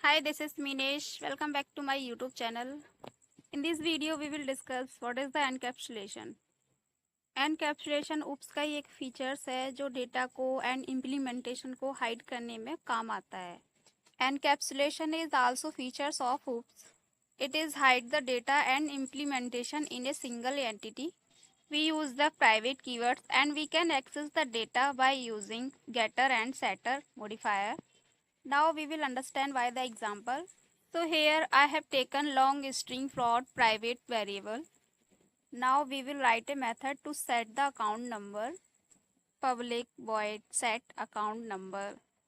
Hi, this is Minesh. Welcome back to my YouTube channel. In this video, we will discuss what is the encapsulation. Encapsulation UPS का ही एक features है जो data को and implementation को hide करने में काम आता है. Encapsulation is also features of UPS. It is hide the data and implementation in a single entity. We use the private keywords and we can access the data by using getter and setter modifier. Now we will understand why the example. So here I have taken long string for private variable. Now we will write a method to set the account number. Public void set account number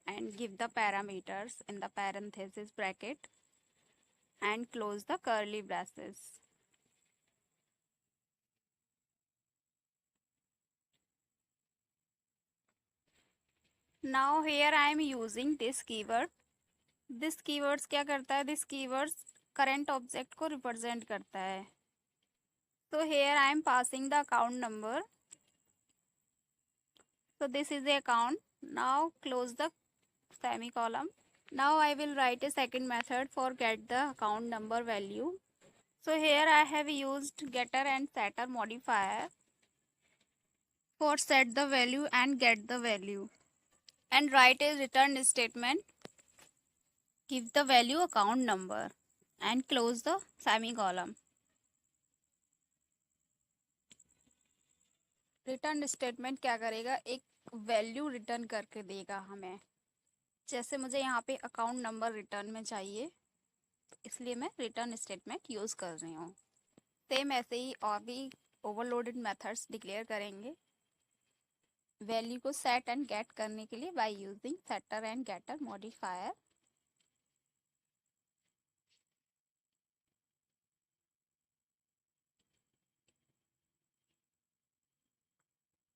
and give the parameters in the parenthesis bracket and close the curly braces. Now here I am using this keyword. This keywords क्या करता है? This keywords current object को represent करता है. So here I am passing the account number. So this is the account. Now close the semicolon. Now I will write a second method for get the account number value. So here I have used getter and setter modifier for set the value and get the value, and write a return statement. Give the value account number and close the semicolon. Return statement क्या करेगा? एक value return करके देगा हमें. जैसे मुझे यहाँ पे अकाउंट नंबर रिटर्न में चाहिए, इसलिए मैं रिटर्न स्टेटमेंट यूज़ कर रही हूँ. सेम ऐसे ही और भी ओवरलोडेड मेथड्स डिक्लेयर करेंगे वैल्यू को सेट एंड गेट करने के लिए by using setter and getter modifier.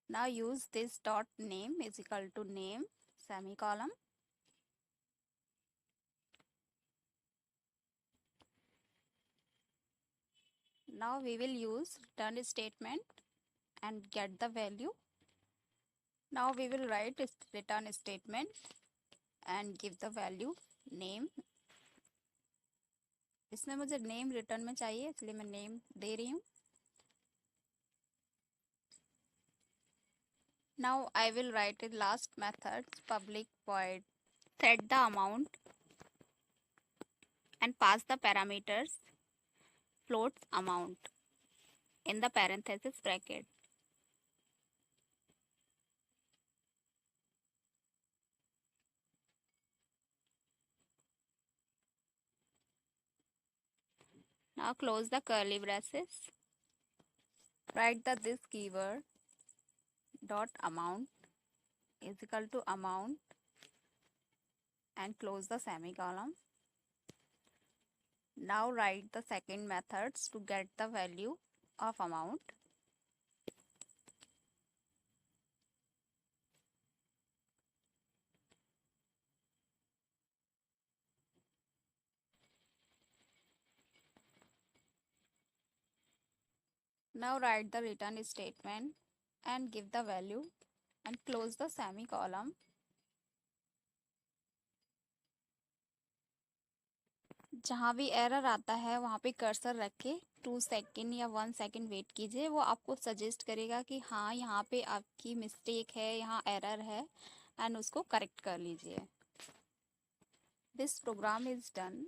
Now use this dot name is equal to name semicolon. Now we will use return statement and get the value. Now we will write return statement and give the value name. इसमें मुझे name return में चाहिए, इसलिए मैं name दे रही हूँ. Now I will write a last method public void set the amount and pass the parameters float amount in the parenthesis bracket. Now close the curly braces. Write the this keyword dot amount is equal to amount and close the semicolon. Now write the second methods to get the value of amount. Now write the return statement and give the value and close the semicolon. जहाँ भी error आता है वहाँ पे cursor रख के 2 second या 1 second wait कीजिए. वो आपको सजेस्ट करेगा कि हाँ यहाँ पे आपकी मिस्टेक है, यहाँ एरर है, एंड उसको करेक्ट कर लीजिए. This program is done.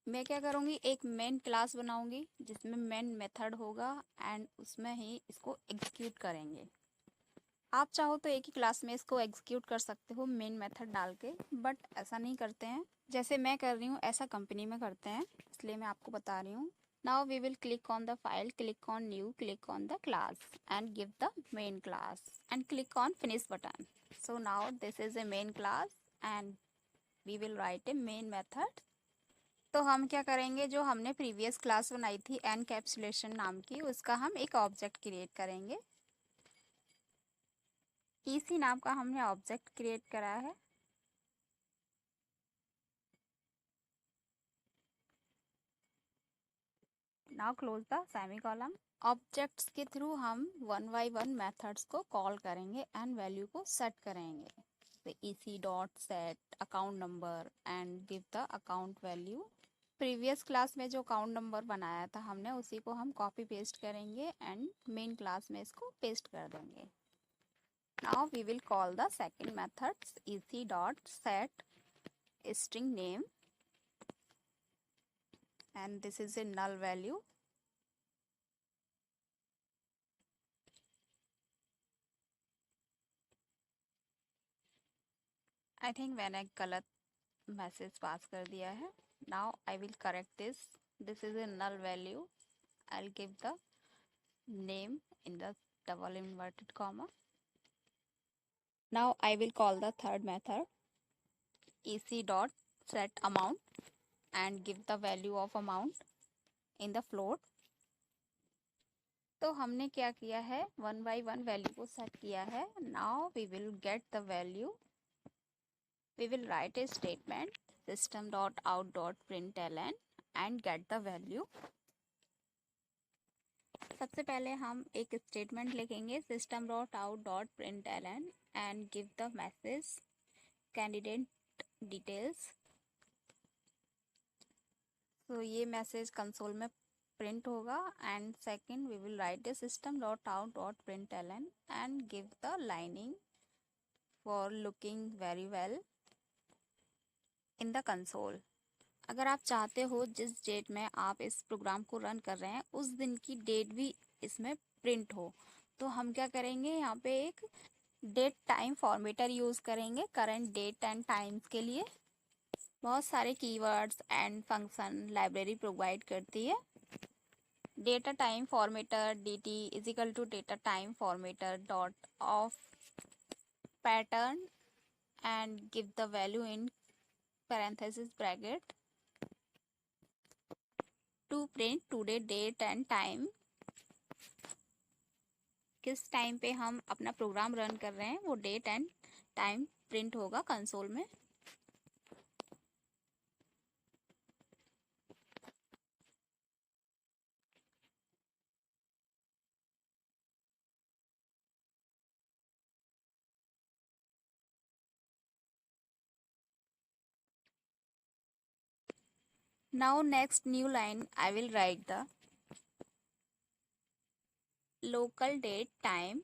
मैं क्या करूँगी, एक मेन क्लास बनाऊँगी जिसमें मेन मेथड होगा एंड उसमें ही इसको एग्जीक्यूट करेंगे. आप चाहो तो एक ही क्लास में इसको एग्जीक्यूट कर सकते हो मेन मेथड डाल के, बट ऐसा नहीं करते हैं. जैसे मैं कर रही हूँ ऐसा कंपनी में करते हैं, इसलिए मैं आपको बता रही हूँ. Now we will click on the file, click on new, click on the class and give the main class and click on finish button. So now this is a main class and we will write a main method. तो हम क्या करेंगे, जो हमने previous class बनाई थी encapsulation नाम की, उसका हम एक ऑब्जेक्ट क्रिएट करेंगे. इसी नाम का हमने ऑब्जेक्ट क्रिएट करा है. Now close the semicolon. Objects के थ्रू हम 1 बाय 1 मेथड्स को कॉल करेंगे एंड वैल्यू को सेट करेंगे. the ec dot set account number and give the account value. Previous class में जो अकाउंट नंबर बनाया था हमने उसी को हम कॉपी पेस्ट करेंगे एंड मेन क्लास में इसको पेस्ट कर देंगे. Now we will call the second method ec dot set string name and this is a null value. I think मैंने गलत मैसेज पास कर दिया है. Now I will correct this. This is a null value. I'll give the name in the double inverted comma. Now I will call the third method ec dot set amount and give the value of amount in the float. तो हमने क्या किया है, 1 by 1 value को set किया है. Now we will get the value. We will write a statement system dot out dot println and get the value. सबसे पहले हम एक स्टेटमेंट लिखेंगे system dot out dot println and give the message candidate details. तो ये message console में print होगा. And second we will write the system dot out dot println and give the lining for looking very well in the console. अगर आप चाहते हो जिस date में आप इस प्रोग्राम को रन कर रहे हैं उस दिन की डेट भी इसमें प्रिंट हो, तो हम क्या करेंगे, यहाँ पे एक डेट टाइम फॉर्मेटर यूज़ करेंगे करंट डेट एंड टाइम्स के लिए. बहुत सारे keywords and function library provide करती है. Data time formatter dt is equal to data time formatter dot of pattern and give the value in parenthesis bracket to print today date and time. किस time पे हम अपना program run कर रहे हैं वो डेट एंड टाइम प्रिंट होगा console में. Now next new line I will write the local date time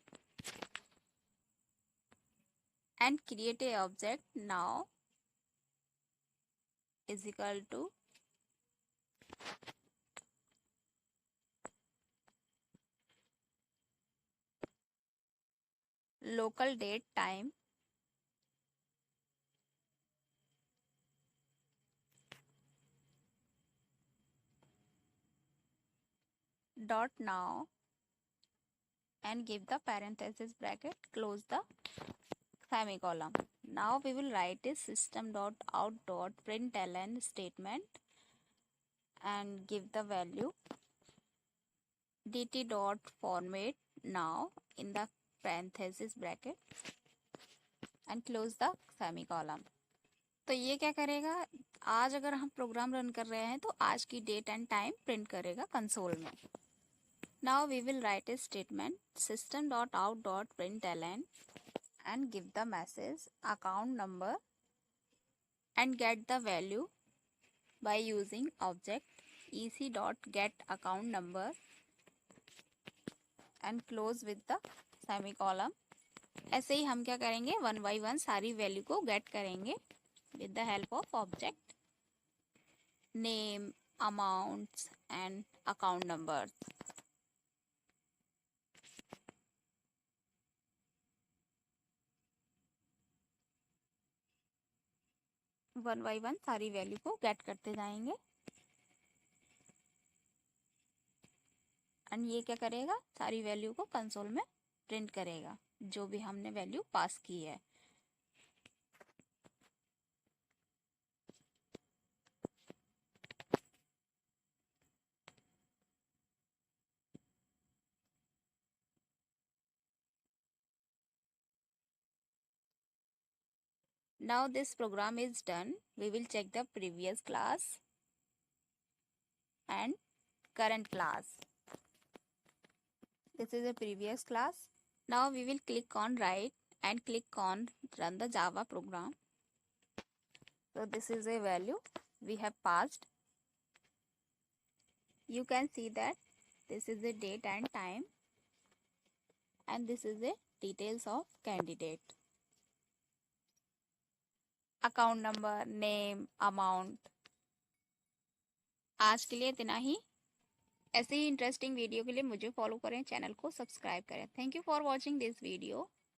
and create a object now is equal to local date time dot now and give the parenthesis bracket, close the semicolon. Now we will write a system dot out dot println statement and give the value dt dot format now in the parenthesis bracket and close the semicolon. तो ये क्या करेगा, आज अगर हम programme run कर रहे हैं तो आज की डेट एंड टाइम प्रिंट करेगा कंसोल में. Now we will write a statement system dot out dot println and give the message account number and get the value by using object ec dot get account number and close with the semicolon. ऐसे ही हम क्या करेंगे, 1 by 1 सारी value को gate करेंगे with the help of object name, amounts and account numbers. One by one सारी value को gate करते जाएंगे. एंड ये क्या करेगा, सारी वैल्यू को कंसोल में प्रिंट करेगा जो भी हमने वैल्यू पास की है. Now this program is done. We will check the previous class and current class. This is a previous class. Now we will click on write and click on run the Java program. So this is a value we have passed. You can see that this is the date and time, and this is the details of candidate. Account number, name, amount. आज के लिए इतना ही। ऐसे ही interesting video के लिए मुझे follow करें, channel को सब्सक्राइब करें। Thank you for watching this video.